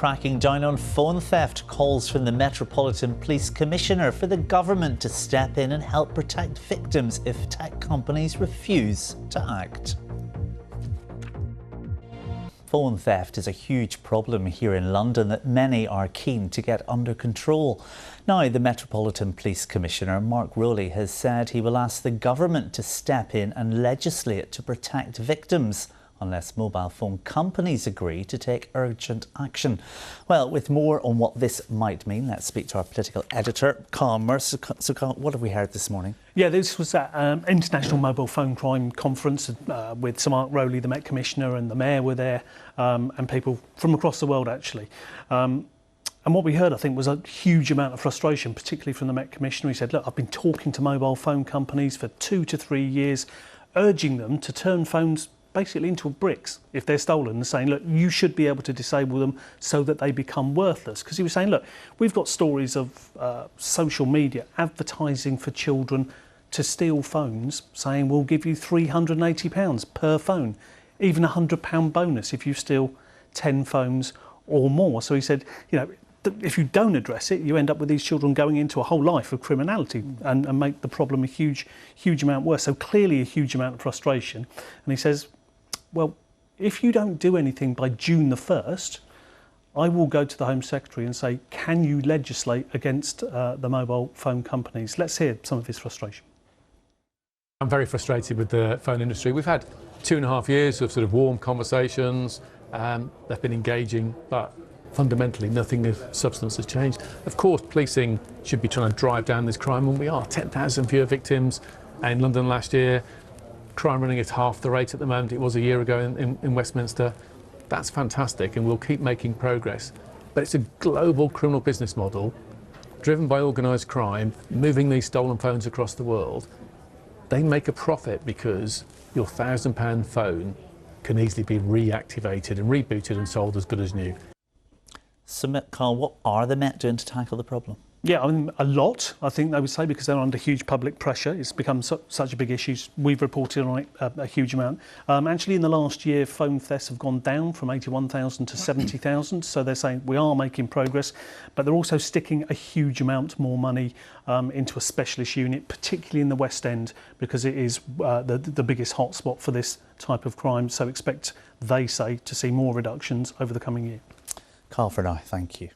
cracking down on phone theft. Calls from the Metropolitan Police Commissioner for the government to step in and help protect victims if tech companies refuse to act. Phone theft is a huge problem here in London that many are keen to get under control. Now, the Metropolitan Police Commissioner, Mark Rowley, has said he will ask the government to step in and legislate to protect victims, unless mobile phone companies agree to take urgent action. Well, with more on what this might mean, let's speak to our political editor, Carl Mercer. So, Carl, what have we heard this morning? Yeah, this was at International Mobile Phone Crime Conference with Sir Mark Rowley, the Met Commissioner, and the Mayor were there, and people from across the world, actually. And what we heard, I think, was a huge amount of frustration, particularly from the Met Commissioner. He said, look, I've been talking to mobile phone companies for 2 to 3 years, urging them to turn phones basically into bricks if they're stolen, and saying, look, you should be able to disable them so that they become worthless. Because he was saying, look, we've got stories of social media advertising for children to steal phones, saying we'll give you £380 per phone, even £100 bonus if you steal 10 phones or more. So he said, you know, if you don't address it, you end up with these children going into a whole life of criminality and make the problem a huge amount worse. So clearly a huge amount of frustration. And he says, well, if you don't do anything by June the 1st, I will go to the Home Secretary and say, can you legislate against the mobile phone companies? Let's hear some of his frustration. I'm very frustrated with the phone industry. We've had 2.5 years of sort of warm conversations. They've been engaging, but fundamentally nothing of substance has changed. Of course, policing should be trying to drive down this crime, and we are. 10,000 fewer victims in London last year. Crime running at half the rate at the moment it was a year ago in Westminster. That's fantastic, and we'll keep making progress. But it's a global criminal business model driven by organised crime, moving these stolen phones across the world. They make a profit because your £1,000 phone can easily be reactivated and rebooted and sold as good as new. So, Carl, what are the Met doing to tackle the problem? Yeah, I mean, a lot, I think they would say, because they're under huge public pressure. It's become such a big issue. We've reported on it a huge amount. Actually, in the last year, phone thefts have gone down from 81,000 to 70,000. So they're saying we are making progress, but they're also sticking a huge amount more money into a specialist unit, particularly in the West End, because it is the biggest hotspot for this type of crime. So expect, they say, to see more reductions over the coming year. Carl, for now, thank you.